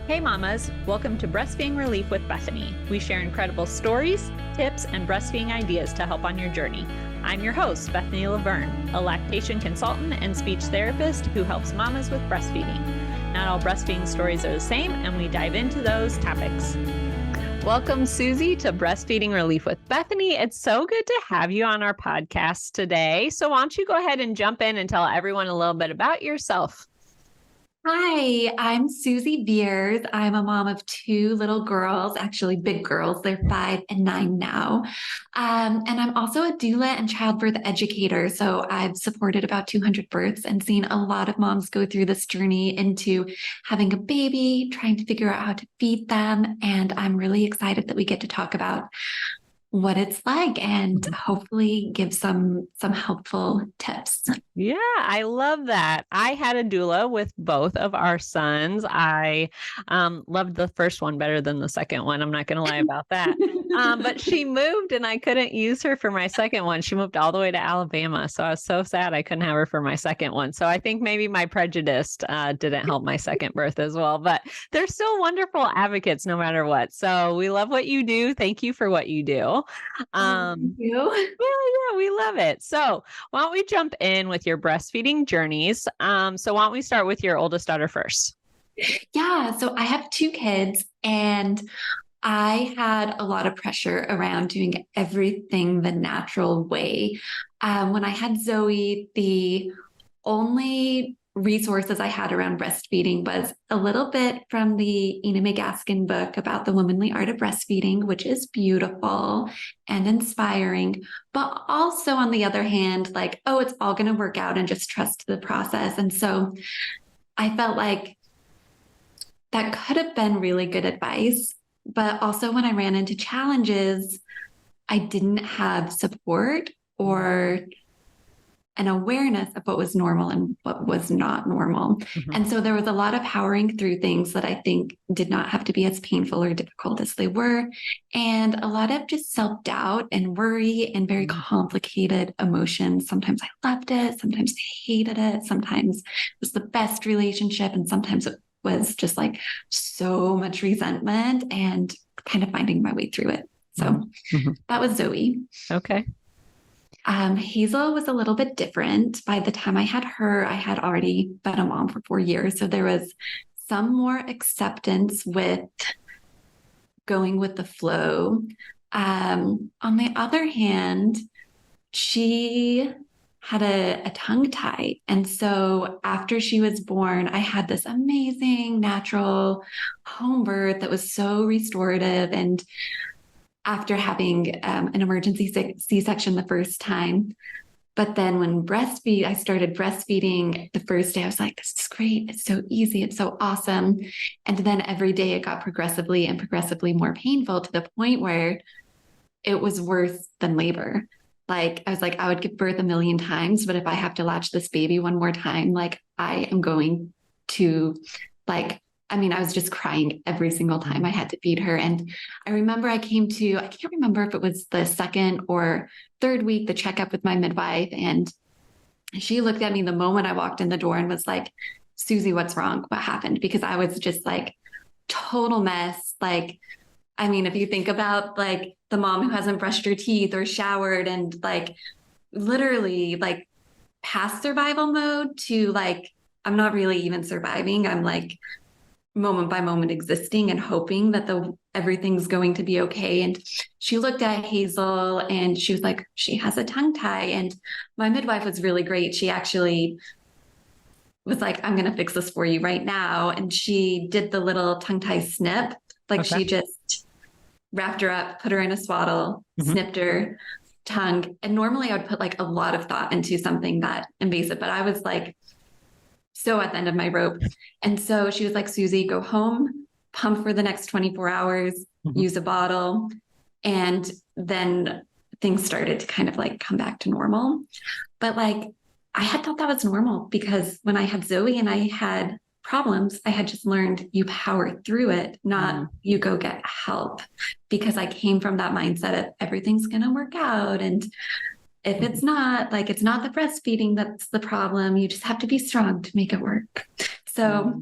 Hey mamas, welcome to Breastfeeding Relief with Bethany. We share incredible stories, tips, and breastfeeding ideas to help on your journey. I'm your host, Bethany Laverne, a lactation consultant and speech therapist who helps mamas with breastfeeding. Not all breastfeeding stories are the same, and we dive into those topics. Welcome, Suzzie, to Breastfeeding Relief with Bethany. It's so good to have you on our podcast today. So why don't you go ahead and jump in and tell everyone a little bit about yourself? Hi, I'm Suzzie Vehrs. I'm a mom of two little girls, actually big girls. They're 5 and 9 now. And I'm also a doula and childbirth educator. So I've supported about 200 births and seen a lot of moms go through this journey into having a baby, trying to figure out how to feed them. And I'm really excited that we get to talk about what it's like and hopefully give some helpful tips. Yeah, I love that. I had a doula with both of our sons. I loved the first one better than the second one. I'm not going to lie about that. But she moved and I couldn't use her for my second one. She moved all the way to Alabama. So I was so sad I couldn't have her for my second one. So I think maybe my prejudice didn't help my second birth as well. But they're still wonderful advocates no matter what. So we love what you do. Thank you for what you do. Thank you. Yeah, we love it. So why don't we jump in with your breastfeeding journeys? So why don't we start with your oldest daughter first? Yeah, so I have two kids and I had a lot of pressure around doing everything the natural way. When I had Zoe, the only resources I had around breastfeeding was a little bit from the Ina May Gaskin book about the womanly art of breastfeeding, which is beautiful and inspiring, but also on the other hand, like, oh, it's all going to work out and just trust the process. And so I felt like that could have been really good advice. But also when I ran into challenges, I didn't have support or an awareness of what was normal and what was not normal. Mm-hmm. And so there was a lot of powering through things that I think did not have to be as painful or difficult as they were. And a lot of just self-doubt and worry and very complicated emotions. Sometimes I loved it. Sometimes I hated it. Sometimes it was the best relationship. And sometimes it was just like so much resentment and kind of finding my way through it. So that was Zoe. Okay. Hazel was a little bit different. By the time I had her, I had already been a mom for 4 years. So there was some more acceptance with going with the flow. On the other hand, she had a tongue tie. And so after she was born, I had this amazing natural home birth that was so restorative. And after having an emergency C-section the first time. But then when I started breastfeeding the first day, I was like, this is great. It's so easy. It's so awesome. And then every day it got progressively more painful to the point where it was worse than labor. Like, I was like, I would give birth a million times, but if I have to latch this baby one more time, like I am going to I was just crying every single time I had to feed her. And I remember I can't remember if it was the second or third week, the checkup with my midwife. And she looked at me the moment I walked in the door and was like, Suzzie, what's wrong? What happened? Because I was just like total mess. Like, I mean, if you think about like the mom who hasn't brushed her teeth or showered and like literally like past survival mode to like, I'm not really even surviving. I'm like, moment by moment existing and hoping that everything's going to be okay. And she looked at Hazel and she was like, she has a tongue tie. And my midwife was really great. She actually was like, I'm going to fix this for you right now. And she did the little tongue tie snip. Like She just wrapped her up, put her in a swaddle, snipped her tongue. And normally I would put like a lot of thought into something that invasive, but I was like, so at the end of my rope. And so she was like, Suzzie, go home, pump for the next 24 hours, use a bottle. And then things started to kind of like come back to normal. But like, I had thought that was normal because when I had Zoe and I had problems, I had just learned you power through it, not you go get help, because I came from that mindset of everything's going to work out. And if it's not, like, it's not the breastfeeding that's the problem. You just have to be strong to make it work. So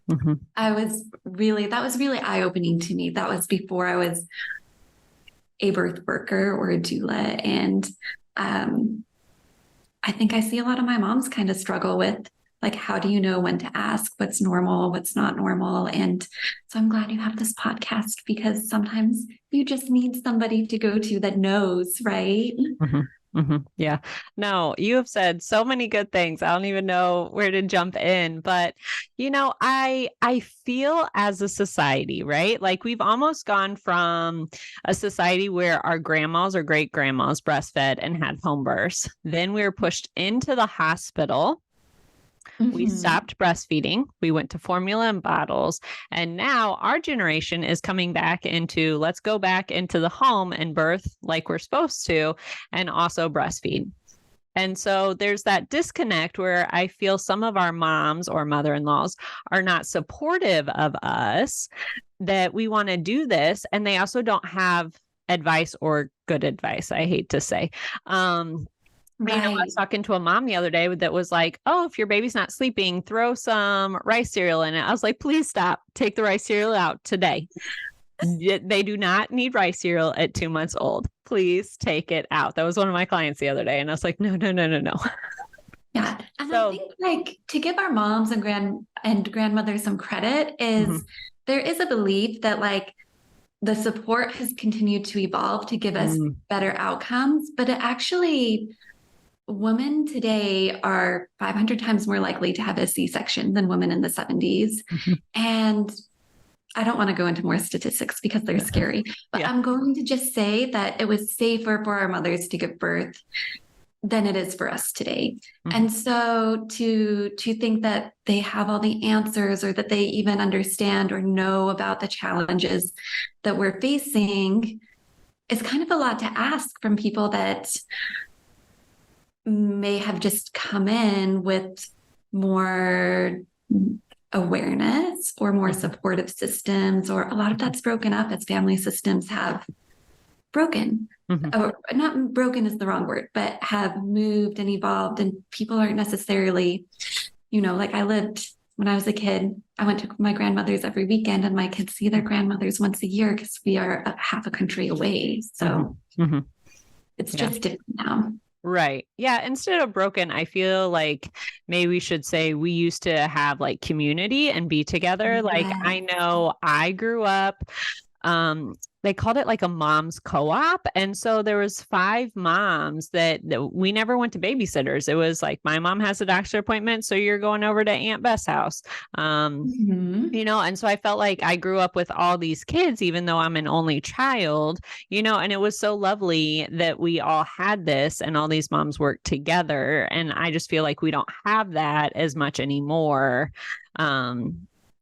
that was really eye-opening to me. That was before I was a birth worker or a doula. And I think I see a lot of my moms kind of struggle with, like, how do you know when to ask what's normal, what's not normal? And so I'm glad you have this podcast, because sometimes you just need somebody to go to that knows, right? Yeah. No, you have said so many good things. I don't even know where to jump in, but I feel as a society, right? Like we've almost gone from a society where our grandmas or great grandmas breastfed and had home births. Then we were pushed into the hospital. We stopped breastfeeding. We went to formula and bottles. And now our generation is coming back into, let's go back into the home and birth like we're supposed to, and also breastfeed. And so there's that disconnect where I feel some of our moms or mother-in-laws are not supportive of us, that we want to do this. And they also don't have advice, or good advice, I hate to say. Right. I was talking to a mom the other day that was like, oh, if your baby's not sleeping, throw some rice cereal in it. I was like, please stop. Take the rice cereal out today. They do not need rice cereal at 2 months old. Please take it out. That was one of my clients the other day. And I was like, no. Yeah. And so, I think, like, to give our moms and grandmothers some credit is there is a belief that, like, the support has continued to evolve to give us better outcomes, but it actually, women today are 500 times more likely to have a C-section than women in the 70s. And I don't want to go into more statistics because they're scary, but I'm going to just say that it was safer for our mothers to give birth than it is for us today. And so to think that they have all the answers, or that they even understand or know about the challenges that we're facing, is kind of a lot to ask from people that may have just come in with more awareness or more supportive systems, or a lot of that's broken up as family systems have broken. Or not broken is the wrong word, but have moved and evolved, and people aren't necessarily, like when I was a kid, I went to my grandmother's every weekend, and my kids see their grandmothers once a year because we are half a country away. So it's just different now. Right. Yeah. Instead of broken, I feel like maybe we should say we used to have like community and be together. Yes. Like I know I grew up, they called it like a mom's co-op. And so there was 5 moms that we never went to babysitters. It was like, my mom has a doctor appointment, so you're going over to Aunt Beth's house. And so I felt like I grew up with all these kids, even though I'm an only child, and it was so lovely that we all had this and all these moms worked together. And I just feel like we don't have that as much anymore.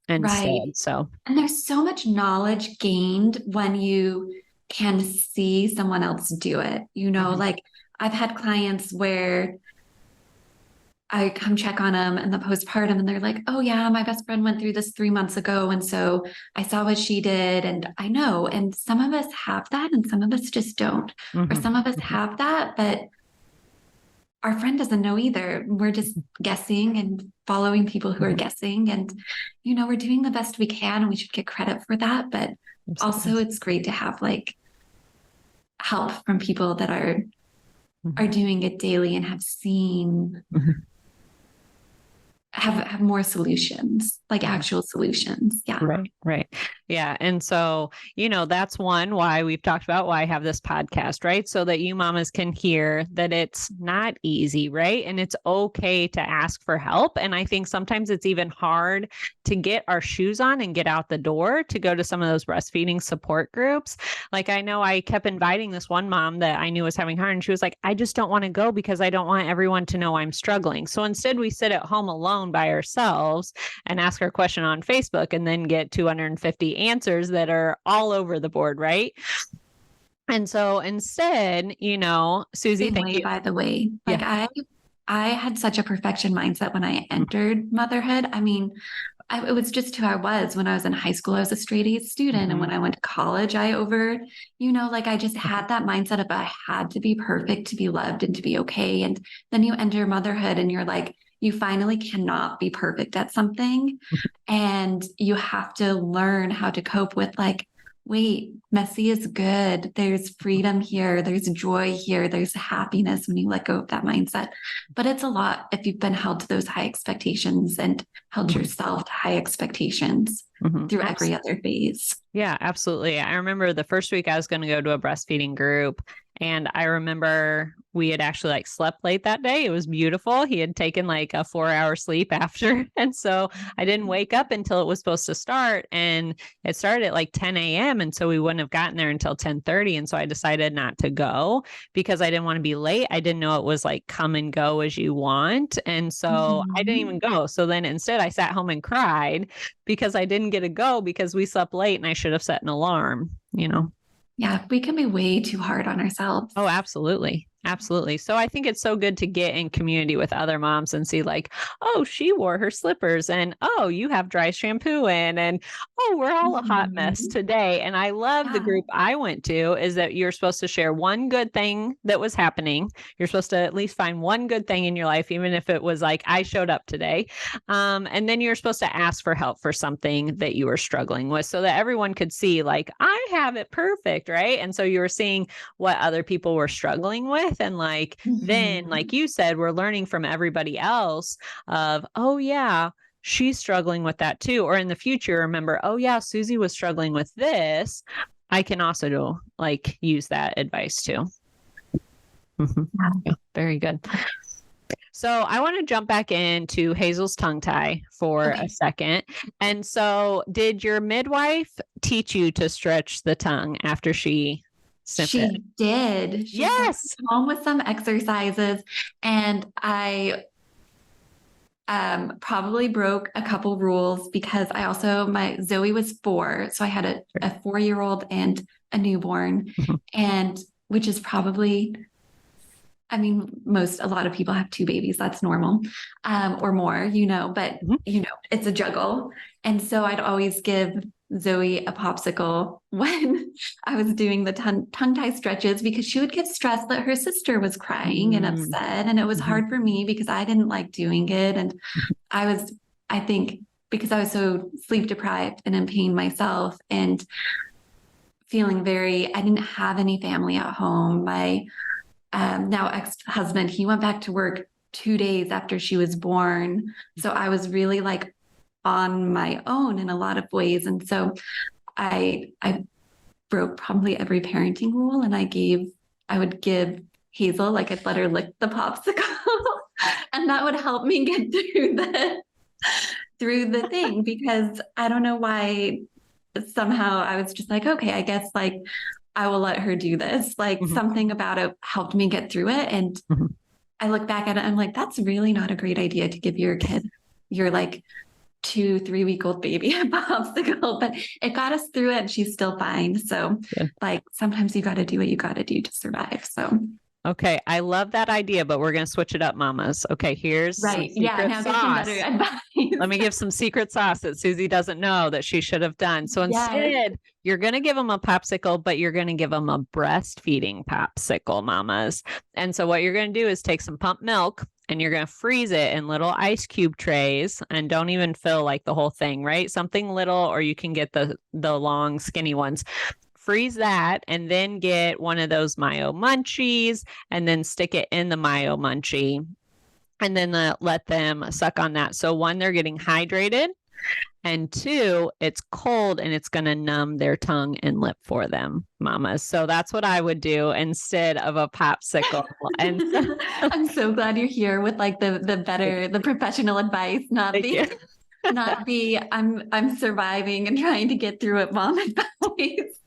Instead, so. And there's so much knowledge gained when you can see someone else do it, like I've had clients where I come check on them in the postpartum, and they're like, oh yeah, my best friend went through this 3 months ago. And so I saw what she did, and I know, and some of us have that and some of us just don't, or some of us have that, but our friend doesn't know either. We're just guessing and following people who are guessing. And, we're doing the best we can, and we should get credit for that. But also it's great to have like help from people that are doing it daily and have seen, have more solutions, like actual solutions. Yeah. Right. Yeah. And so, that's why we've talked about why I have this podcast, right? So that you mamas can hear that it's not easy, right? And it's okay to ask for help. And I think sometimes it's even hard to get our shoes on and get out the door to go to some of those breastfeeding support groups. Like I know I kept inviting this one mom that I knew was having hard, and she was like, I just don't want to go because I don't want everyone to know I'm struggling. So instead we sit at home alone by ourselves and ask our question on Facebook, and then get 250 answers that are all over the board, right? And so instead, Suzzie, thank you. By the way, like I had such a perfection mindset when I entered motherhood. I mean, it was just who I was. When I was in high school, I was a straight A student. And when I went to college, I just had that mindset of I had to be perfect to be loved and to be okay. And then you enter motherhood and you're like, you finally cannot be perfect at something. And you have to learn how to cope with like, wait, messy is good. There's freedom here. There's joy here. There's happiness when you let go of that mindset. But it's a lot if you've been held to those high expectations and held yourself to high expectations through every other phase. Yeah, absolutely. I remember the first week I was going to go to a breastfeeding group, and I remember we had actually like slept late that day. It was beautiful. He had taken like a 4-hour sleep after. And so I didn't wake up until it was supposed to start, and it started at like 10 a.m. And so we wouldn't have gotten there until 10:30. And so I decided not to go because I didn't want to be late. I didn't know it was like come and go as you want. And so I didn't even go. So then instead I sat home and cried because I didn't get to go because we slept late and I should have set an alarm, you know? Yeah, we can be way too hard on ourselves. Oh, absolutely. Absolutely. So I think it's so good to get in community with other moms and see like, oh, she wore her slippers, and oh, you have dry shampoo in, and oh, we're all a hot mess today. And I love the group I went to is that you're supposed to share one good thing that was happening. You're supposed to at least find one good thing in your life, even if it was like, I showed up today. And then you're supposed to ask for help for something that you were struggling with so that everyone could see like, I have it perfect. Right. And so you were seeing what other people were struggling with. And like, then, like you said, we're learning from everybody else of, oh yeah, she's struggling with that too. Or in the future, remember, oh yeah, Suzzie was struggling with this. I can also like use that advice too. Yeah, very good. So I want to jump back into Hazel's tongue tie for a second. And so did your midwife teach you to stretch the tongue after she did. She yes. home with some exercises, and I probably broke a couple rules because I also, my Zoe was 4. So I had a 4-year-old and a newborn, and which is probably, I mean, a lot of people have 2 babies. That's normal, or more, you know, but you know, it's a juggle. And so I'd always give Zoe a popsicle when I was doing the tongue tie stretches because she would get stressed that her sister was crying and upset. And it was hard for me because I didn't like doing it. And I think because I was so sleep deprived and in pain myself and feeling I didn't have any family at home. My now ex-husband, he went back to work 2 days after she was born. So I was really like on my own in a lot of ways. And so I broke probably every parenting rule, and I would give Hazel, like I'd let her lick the popsicle and that would help me get through the thing, because I don't know why somehow I was just like, okay, I guess like I will let her do this. Like something about it helped me get through it. And I look back at it, I'm like, that's really not a great idea to give your kid, your like 2-3-week-old baby a popsicle, but it got us through it and she's still fine. So like sometimes you got to do what you got to do to survive. So okay, I love that idea, but we're going to switch it up, mamas. Okay, here's some secret sauce. Let me give some secret sauce that Suzzie doesn't know that she should have done. So instead, you're going to give them a popsicle, but you're going to give them a breastfeeding popsicle, mamas. And so what you're going to do is take some pump milk and you're going to freeze it in little ice cube trays, and don't even fill like the whole thing, right? Something little, or you can get the long skinny ones. Freeze that, and then get one of those Mayo munchies and then stick it in the Mayo munchie, and then let them suck on that. So 1, they're getting hydrated, and 2, it's cold and it's going to numb their tongue and lip for them, mamas. So that's what I would do instead of a popsicle. And I'm so glad you're here with like the professional advice, not the I'm surviving and trying to get through it mom advice.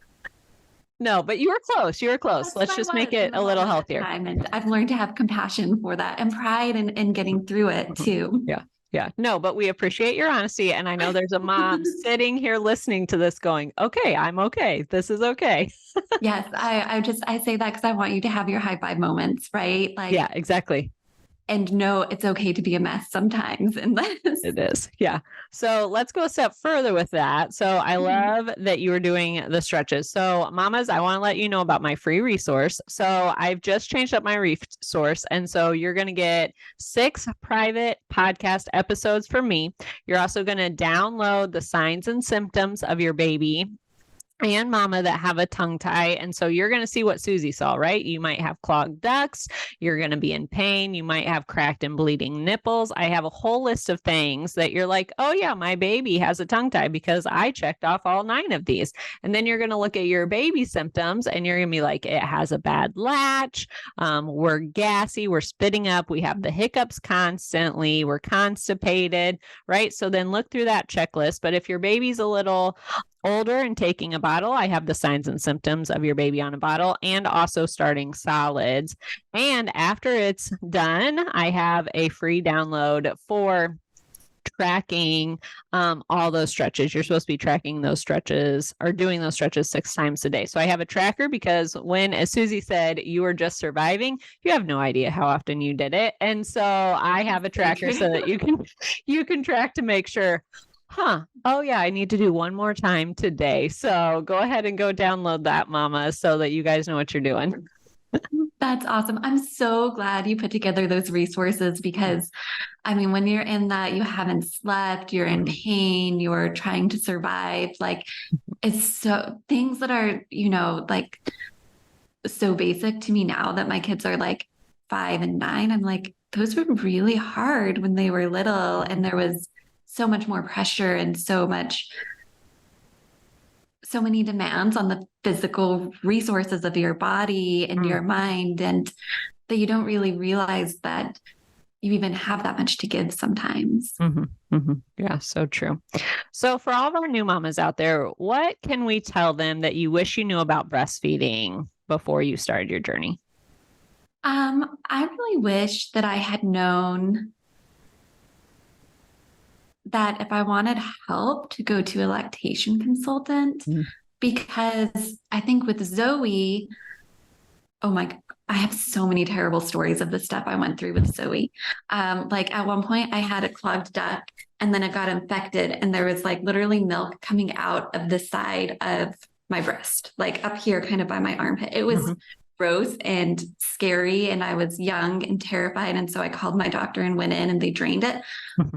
No, but you were close. You were close. Let's just make it a little healthier. And I've learned to have compassion for that and pride in getting through it too. Yeah. Yeah. No, but we appreciate your honesty. And I know there's a mom sitting here listening to this going, okay, I'm okay. This is okay. Yes. I say that because I want you to have your high five moments, right? Like, yeah, exactly. and know it's okay to be a mess sometimes in this. It is. Yeah. So let's go a step further with that. So I love that you were doing the stretches. So mamas, I want to let you know about my free resource. So I've just changed up my resource. And so you're going to get 6 private podcast episodes from me. You're also going to download the signs and symptoms of your baby and mama that have a tongue tie. And so you're going to see what Suzzie saw, right? You might have clogged ducts. You're going to be in pain. You might have cracked and bleeding nipples. I have a whole list of things that you're like, oh yeah, my baby has a tongue tie because I checked off all 9 of these. And then you're going to look at your baby symptoms and you're going to be like, it has a bad latch. We're gassy. We're spitting up. We have the hiccups constantly. We're constipated, right? So then look through that checklist. But if your baby's a little older and taking a bottle, I have the signs and symptoms of your baby on a bottle and also starting solids. And after it's done, I have a free download for tracking all those stretches. You're supposed to be tracking those stretches or doing those stretches 6 times a day. So I have a tracker because when, as Suzzie said, you were just surviving, you have no idea how often you did it. And so I have a tracker so that you can track to make sure, oh yeah, I need to do one more time today. So go ahead and go download that, mama, so that you guys know what you're doing. That's awesome. I'm so glad you put together those resources because, I mean, when you're in that, you haven't slept, you're in pain, you're trying to survive. Like, it's so things that are, like so basic to me now that my kids are like 5 and 9. I'm like, those were really hard when they were little, and there was so much more pressure and so many demands on the physical resources of your body and your mind, and that you don't really realize that you even have that much to give sometimes. Yeah, so true. So for all of our new mamas out there, what can we tell them that you wish you knew about breastfeeding before you started your journey? I really wish that I had known that if I wanted help to go to a lactation consultant, because I think with Zoe, I have so many terrible stories of the stuff I went through with Zoe. Like at one point I had a clogged duct and then it got infected and there was like literally milk coming out of the side of my breast, like up here kind of by my armpit. It was gross and scary, and I was young and terrified. And so I called my doctor and went in and they drained it.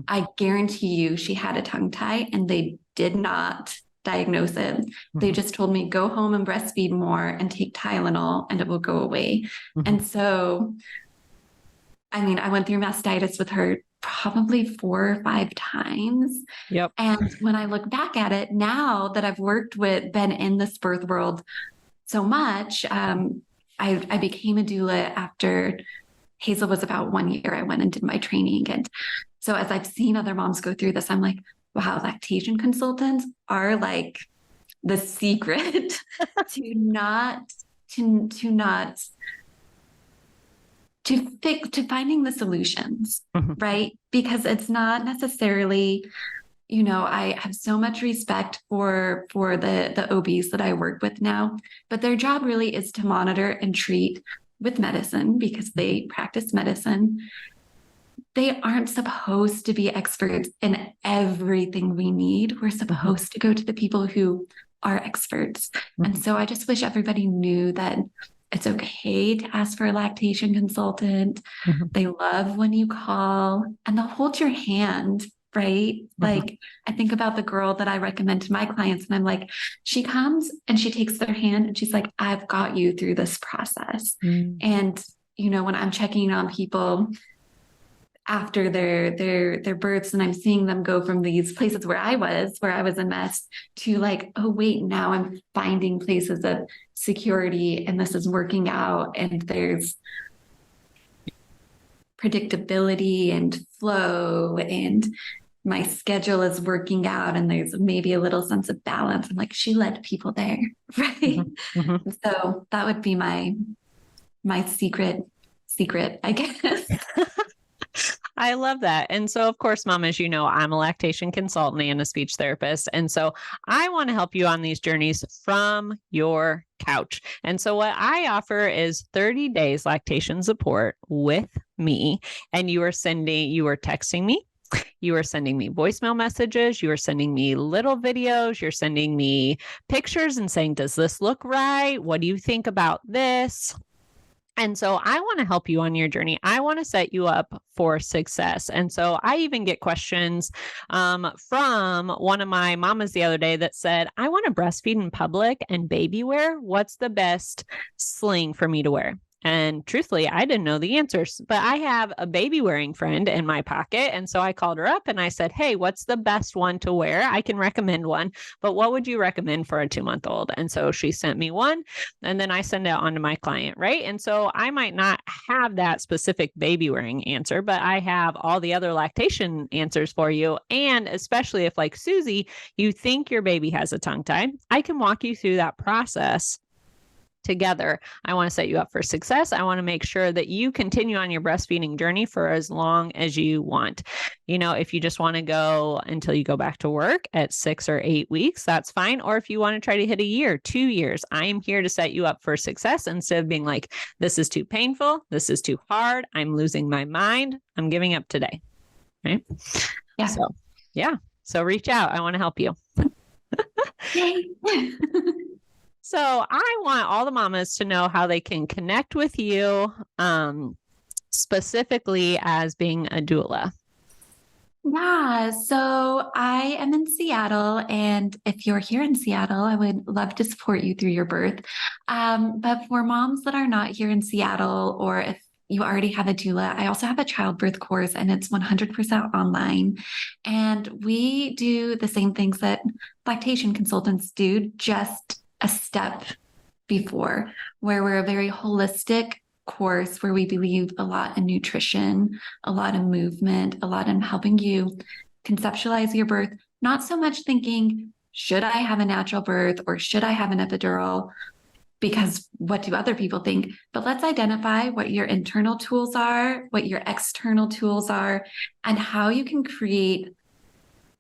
I guarantee you she had a tongue tie and they did not diagnose it. They just told me, go home and breastfeed more and take Tylenol and it will go away. And so, I mean, I went through mastitis with her probably 4 or 5 times. Yep. And when I look back at it now that I've been in this birth world so much, I became a doula after Hazel was about 1 year. I went and did my training. And so as I've seen other moms go through this, I'm like, wow, lactation consultants are like the secret to finding the solutions, right? Because it's not necessarily, I have so much respect for the OBs that I work with now, but their job really is to monitor and treat with medicine because they practice medicine. They aren't supposed to be experts in everything we need. We're supposed to go to the people who are experts. And so I just wish everybody knew that it's okay to ask for a lactation consultant. They love when you call and they'll hold your hand, right? Like I think about the girl that I recommend to my clients and I'm like, she comes and she takes their hand and she's like, I've got you through this process. And, when I'm checking on people after their births and I'm seeing them go from these places where I was a mess to like, oh wait, now I'm finding places of security and this is working out and there's predictability and flow and my schedule is working out and there's maybe a little sense of balance. I'm like, she led people there, right? So that would be my secret, I guess. I love that. And so, of course, Mom, as you know, I'm a lactation consultant and a speech therapist. And so I want to help you on these journeys from your couch. And so what I offer is 30 days lactation support with me, and you were texting me, you were sending me voicemail messages, you were sending me little videos, you're sending me pictures and saying, does this look right? What do you think about this? And so I want to help you on your journey. I want to set you up for success. And so I even get questions from one of my mamas the other day that said, I want to breastfeed in public and baby wear. What's the best sling for me to wear? And truthfully, I didn't know the answers, but I have a baby wearing friend in my pocket. And so I called her up and I said, hey, what's the best one to wear? I can recommend one, but what would you recommend for a 2-month-old? And so she sent me one, and then I send it on to my client, right? And so I might not have that specific baby wearing answer, but I have all the other lactation answers for you. And especially if, like Suzzie, you think your baby has a tongue tie, I can walk you through that process together. I want to set you up for success. I want to make sure that you continue on your breastfeeding journey for as long as you want. You know, if you just want to go until you go back to work at 6 or 8 weeks, that's fine. Or if you want to try to hit a year, 2 years, I am here to set you up for success instead of being like, this is too painful. This is too hard. I'm losing my mind. I'm giving up today. Right? Yeah. So reach out. I want to help you. Yay. So I want all the mamas to know how they can connect with you, specifically as being a doula. Yeah, so I am in Seattle, and if you're here in Seattle, I would love to support you through your birth. But for moms that are not here in Seattle, or if you already have a doula, I also have a childbirth course, and it's 100% online. And we do the same things that lactation consultants do, just a step before, where we're a very holistic course where we believe a lot in nutrition, a lot in movement, a lot in helping you conceptualize your birth, not so much thinking, should I have a natural birth or should I have an epidural? Because what do other people think? But let's identify what your internal tools are, what your external tools are, and how you can create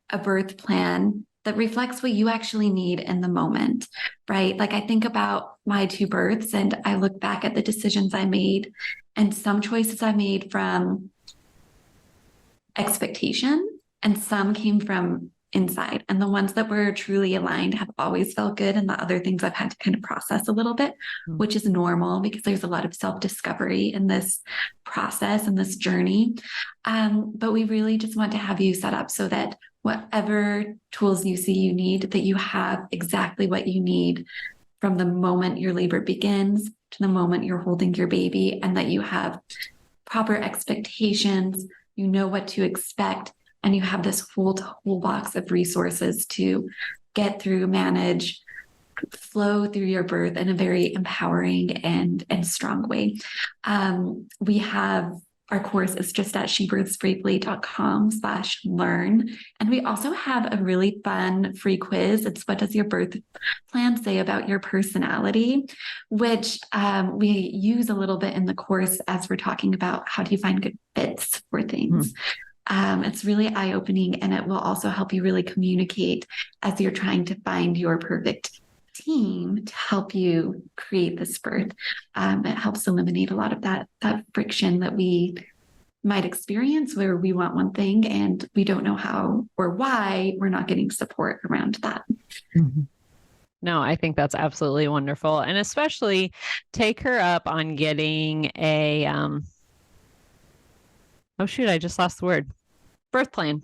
a birth plan that reflects what you actually need in the moment, right? Like I think about my 2 births and I look back at the decisions I made, and some choices I made from expectation and some came from inside. And the ones that were truly aligned have always felt good. And the other things I've had to kind of process a little bit, which is normal because there's a lot of self-discovery in this process and this journey. But we really just want to have you set up so that whatever tools you see you need, that you have exactly what you need from the moment your labor begins to the moment you're holding your baby, and that you have proper expectations, you know what to expect, and you have this whole toolbox of resources to get through, manage, flow through your birth in a very empowering and strong way. We have our course is just at shebirthsbravely.com/learn. And we also have a really fun free quiz. It's what does your birth plan say about your personality, which we use a little bit in the course as we're talking about how do you find good fits for things. It's really eye-opening, and it will also help you really communicate as you're trying to find your perfect team to help you create this birth. It helps eliminate a lot of that friction that we might experience where we want one thing and we don't know how or why we're not getting support around that. Mm-hmm. No, I think that's absolutely wonderful. And especially take her up on getting a, oh shoot, I just lost the word, birth plan.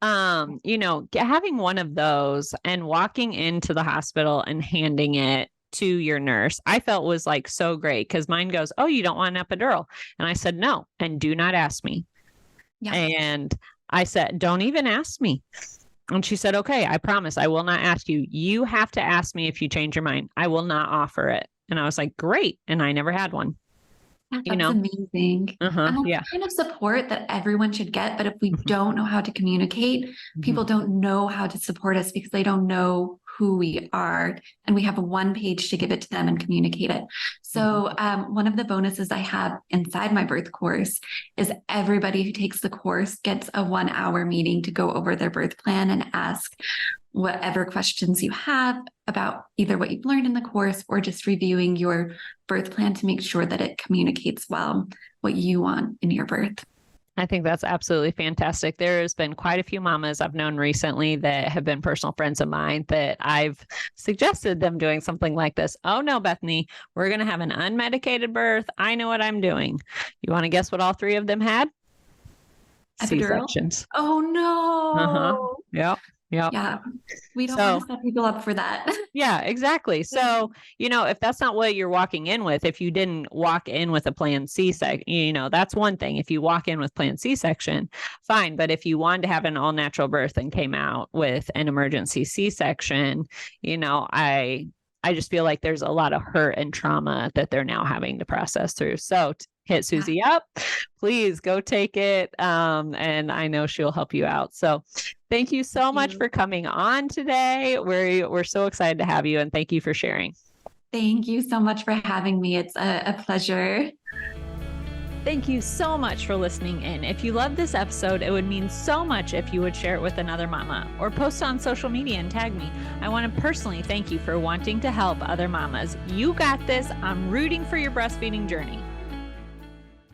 Having one of those and walking into the hospital and handing it to your nurse, I felt was like so great because mine goes, oh, you don't want an epidural? And I said, no, and do not ask me. Yeah. And I said, don't even ask me. And she said, okay, I promise I will not ask you. You have to ask me if you change your mind. I will not offer it. And I was like, great. And I never had one. That's amazing. And that's kind of support that everyone should get. But if we don't know how to communicate, people don't know how to support us because they don't know who we are, and we have one page to give it to them and communicate it. So one of the bonuses I have inside my birth course is everybody who takes the course gets a 1-hour meeting to go over their birth plan and ask whatever questions you have about either what you've learned in the course or just reviewing your birth plan to make sure that it communicates well what you want in your birth. I think that's absolutely fantastic. There's been quite a few mamas I've known recently that have been personal friends of mine that I've suggested them doing something like this. Oh no, Bethany, we're going to have an unmedicated birth. I know what I'm doing. You want to guess what all 3 of them had? Epidural? C-sections. Oh no. Yep. Yeah. We don't want to set people up for that. Yeah, exactly. So, if that's not what you're walking in with, if you didn't walk in with a planned C-section, that's one thing. If you walk in with planned C-section, fine. But if you wanted to have an all natural birth and came out with an emergency C-section, I just feel like there's a lot of hurt and trauma that they're now having to process through. So hit Suzzie up, please go take it. And I know she'll help you out. So thank you so much for coming on today. We're so excited to have you, and thank you for sharing. Thank you so much for having me. It's a pleasure. Thank you so much for listening in. If you loved this episode, it would mean so much if you would share it with another mama or post on social media and tag me. I want to personally thank you for wanting to help other mamas. You got this. I'm rooting for your breastfeeding journey.